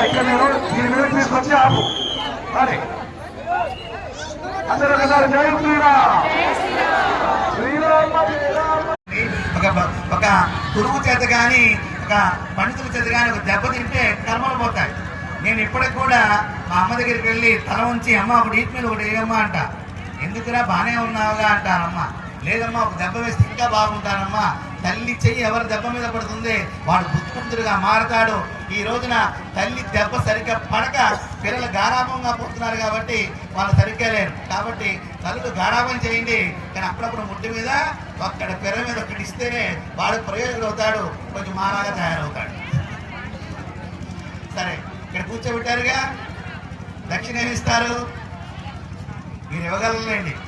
ఇక్కడ నేను దీని మీద తీసుకొచ్చి ఆపు అని అందరూ ఒకసారి జై శ్రీరామ్. ఒక గురువు చేత కానీ ఒక పండితుల చేత కానీ ఒక దెబ్బ తింటే కర్మలు పోతాయి. నేను ఇప్పటికి కూడా మా అమ్మ దగ్గరికి వెళ్ళి తల ఉంచి అమ్మ ఒకటి ఈట్ మీద ఒకటి వేయమ్మా అంట. ఎందుకురా బాగానే ఉన్నావుగా అంటానమ్మా. లేదమ్మా ఒక దెబ్బ వేస్తే ఇంకా బాగుంటానమ్మా. తల్లి చెయ్యి ఎవరి దెబ్బ మీద పడుతుంది వాడు బుద్ధిమంతుడుగా మారతాడు. ఈ రోజున తల్లి దెబ్బ సరిగ్గా పడక పిల్లలు గారాభంగా పుడుతున్నారు కాబట్టి వాళ్ళు సరిగ్గా లేరు. కాబట్టి తల్లులు గారాభం చేయండి, కానీ అప్పుడప్పుడు ముట్టి మీద ఒక్కడ పిల్ల మీద ఒక్కటి ఇస్తేనే వాడు ప్రయోజకుడు అవుతాడు, కొంచెం మారాగా తయారవుతాడు. సరే, ఇక్కడ కూర్చోబెట్టారుగా, దక్షిణ ఏమిస్తారు? మీరు ఇవ్వగలరండి.